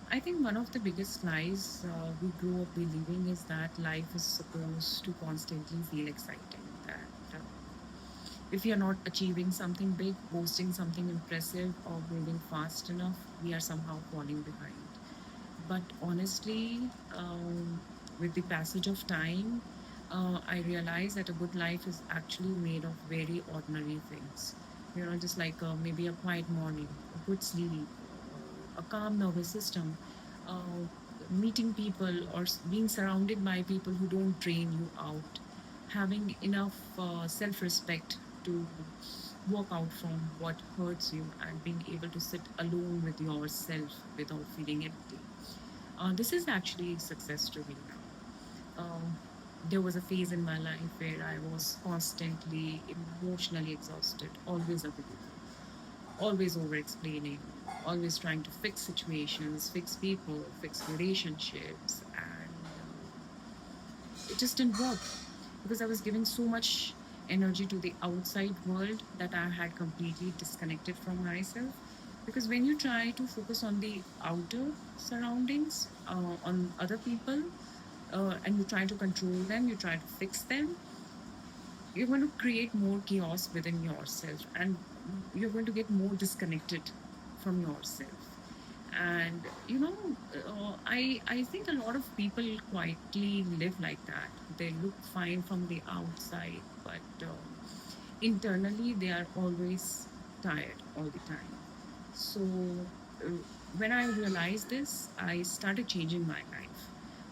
I think one of the biggest lies we grow up believing is that life is supposed to constantly feel exciting. That if we are not achieving something big, boasting something impressive, or moving fast enough, we are somehow falling behind. But honestly, with the passage of time, I realized that a good life is actually made of very ordinary things. Just like maybe a quiet morning, a good sleep, a calm nervous system, uh, meeting people or being surrounded by people who don't drain you out, having enough self respect to walk out from what hurts you, and being able to sit alone with yourself without feeling empty. This is actually success to me now. There was a phase in my life where I was constantly emotionally exhausted, always available, always over explaining, always trying to fix situations, fix people, fix relationships, and it just didn't work because I was giving so much energy to the outside world that I had completely disconnected from myself. Because when you try to focus on the outer surroundings, on other people, and you try to control them, you try to fix them, you're going to create more chaos within yourself, and you're going to get more disconnected from yourself. And I think a lot of people quietly live like that. They look fine from the outside, but internally they are always tired all the time. So uh, when I realized this, I started changing my life.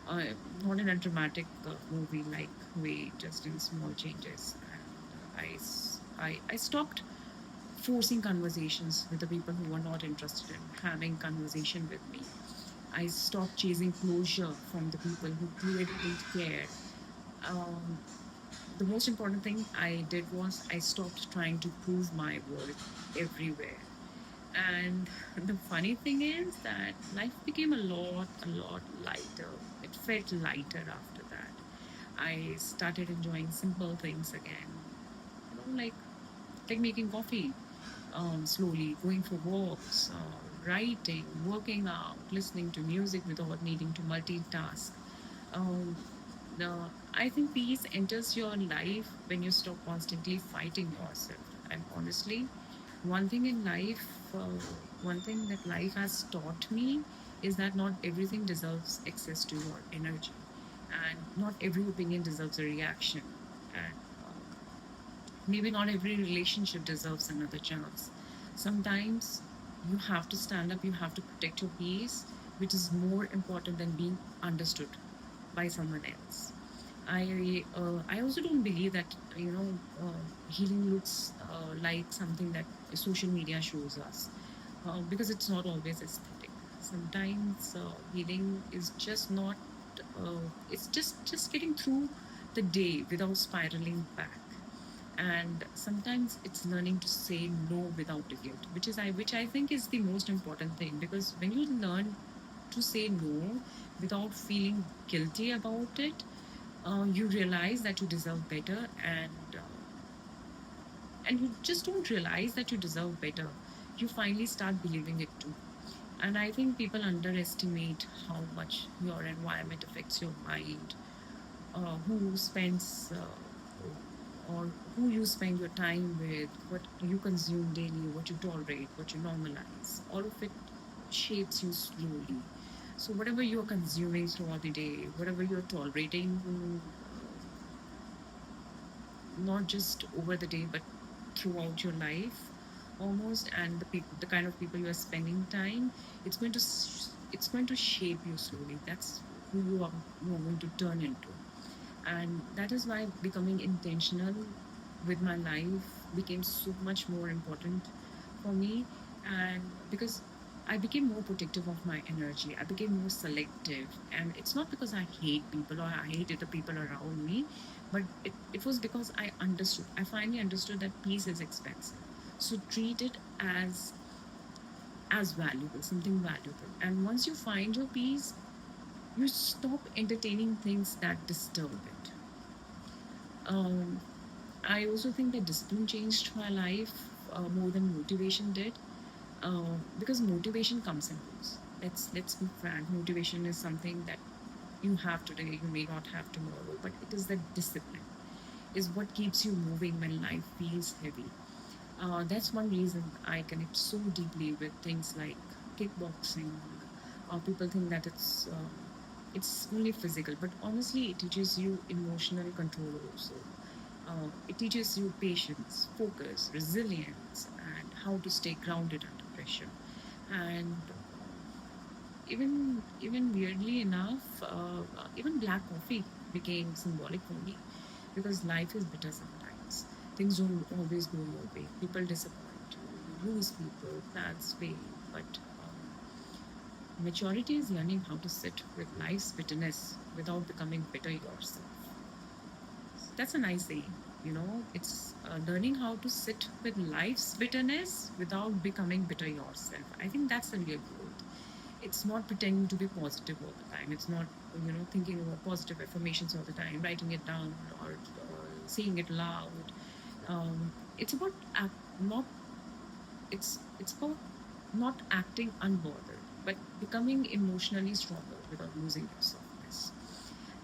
uh, Not in a dramatic movie like way, just in small changes. And I stopped forcing conversations with the people who were not interested in having conversation with me. I stopped chasing closure from the people who clearly didn't care. Um, the most important thing I did was I stopped trying to prove my worth everywhere. And the funny thing is that life became a lot lighter. It felt lighter after that. I started enjoying simple things again, like making coffee, slowly going for walks, writing, working out, listening to music without needing to multitask. Um, I think peace enters your life when you stop constantly fighting yourself. And honestly, one thing in life, one thing that life has taught me is that not everything deserves access to your energy, and not every opinion deserves a reaction. And maybe not every relationship deserves another chance. Sometimes you have to stand up, you have to protect your peace, which is more important than being understood by someone else. I also don't believe that healing looks like something that social media shows us, because it's not always aesthetic. Sometimes healing is just not. It's just getting through the day without spiraling back. And sometimes it's learning to say no without guilt, which I think is the most important thing, because when you learn to say no without feeling guilty about it, you realize that you deserve better, and you just don't realize that you deserve better. You finally start believing it too. And I think people underestimate how much your environment affects your mind, who spends or who you spend your time with, what you consume daily, what you tolerate, what you normalize. All of it shapes you slowly. So whatever you're consuming throughout the day, whatever you're tolerating, not just over the day, but throughout your life, almost, and the kind of people you are spending time, it's going to shape you slowly. That's who you are going to turn into. And that is why becoming intentional with my life became so much more important for me. And because I became more protective of my energy, I became more selective. And it's not because I hate people or I hated the people around me, but it was because I finally understood that peace is expensive. So treat it as valuable, something valuable. And once you find your peace, you stop entertaining things that disturb it. Um, I also think that discipline changed my life more than motivation did, because motivation comes and goes. Let's be frank. Motivation is something that you have today, you may not have tomorrow, but it is the discipline, is what keeps you moving when life feels heavy. That's one reason I connect so deeply with things like kickboxing. People think that it's only physical, but honestly, it teaches you emotional control also. It teaches you patience, focus, resilience, and how to stay grounded under pressure. And even weirdly enough, even black coffee became symbolic for me because life is bitter sometimes. Things don't always go your way. People disappoint you. You lose people. Plans fail. But maturity is learning how to sit with life's bitterness without becoming bitter yourself. That's a nice saying. It's learning how to sit with life's bitterness without becoming bitter yourself. I think that's the real growth. It's not pretending to be positive all the time. It's not, thinking about positive affirmations all the time, writing it down or saying it loud. It's about not. It's about not acting unbothered, but becoming emotionally stronger without losing your softness.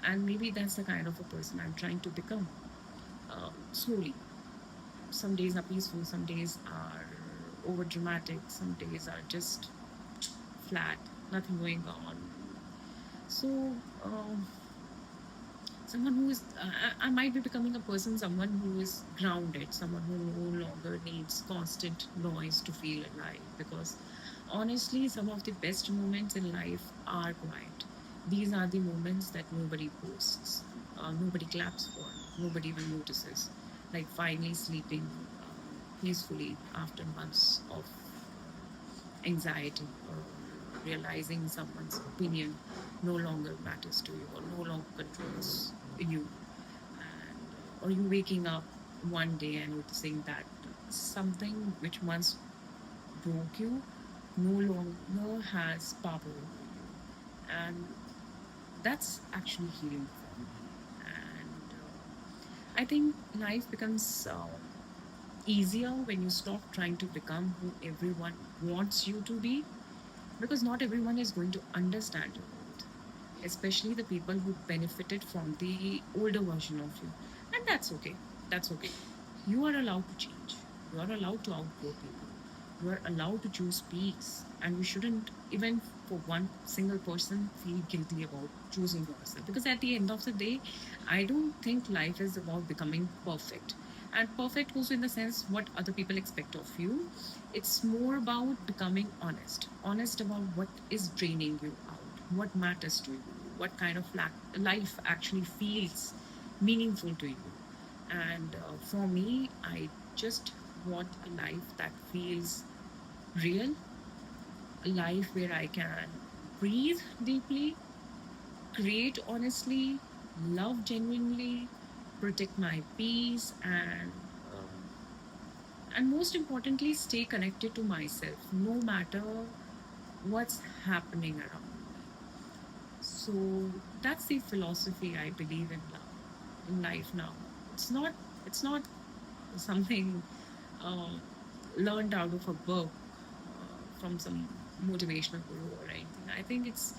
And maybe that's the kind of a person I'm trying to become, slowly. Some days are peaceful, some days are over dramatic, some days are just flat, nothing going on. So, someone who is, I might be becoming a person, someone who is grounded, someone who no longer needs constant noise to feel alive. Because honestly, some of the best moments in life are quiet. These are the moments that nobody posts, nobody claps for, nobody even notices. Like finally sleeping peacefully after months of anxiety, or realizing someone's opinion no longer matters to you or no longer controls you, or you waking up one day and noticing that something which once broke you no longer has power over you, and that's actually healing for me. And I think life becomes easier when you stop trying to become who everyone wants you to be, because not everyone is going to understand your growth, especially the people who benefited from the older version of you. And that's okay. That's okay. You are allowed to change. You are allowed to outgrow people. You are allowed to choose peace. And you shouldn't, even for one single person, feel guilty about choosing yourself. Because at the end of the day, I don't think life is about becoming perfect. And perfect also in the sense what other people expect of you. It's more about becoming honest. Honest about what is draining you out, what matters to you, what kind of life actually feels meaningful to you. And for me, I just want a life that feels real, a life where I can breathe deeply, create honestly, love genuinely, protect my peace, and most importantly, stay connected to myself, no matter what's happening around me. So that's the philosophy I believe in life now. It's not. It's not something uh, learned out of a book from some motivational guru or anything. I think it's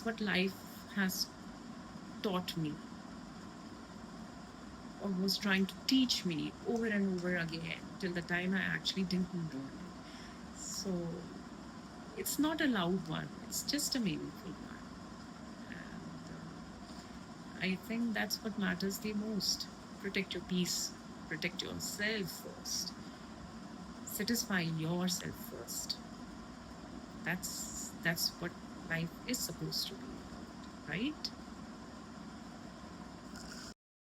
what life has taught me, or was trying to teach me over and over again till the time I actually didn't learn it. So it's not a loud one; it's just a meaningful one, and I think that's what matters the most. Protect your peace, protect yourself first, satisfy yourself first. That's what life is supposed to be about, right?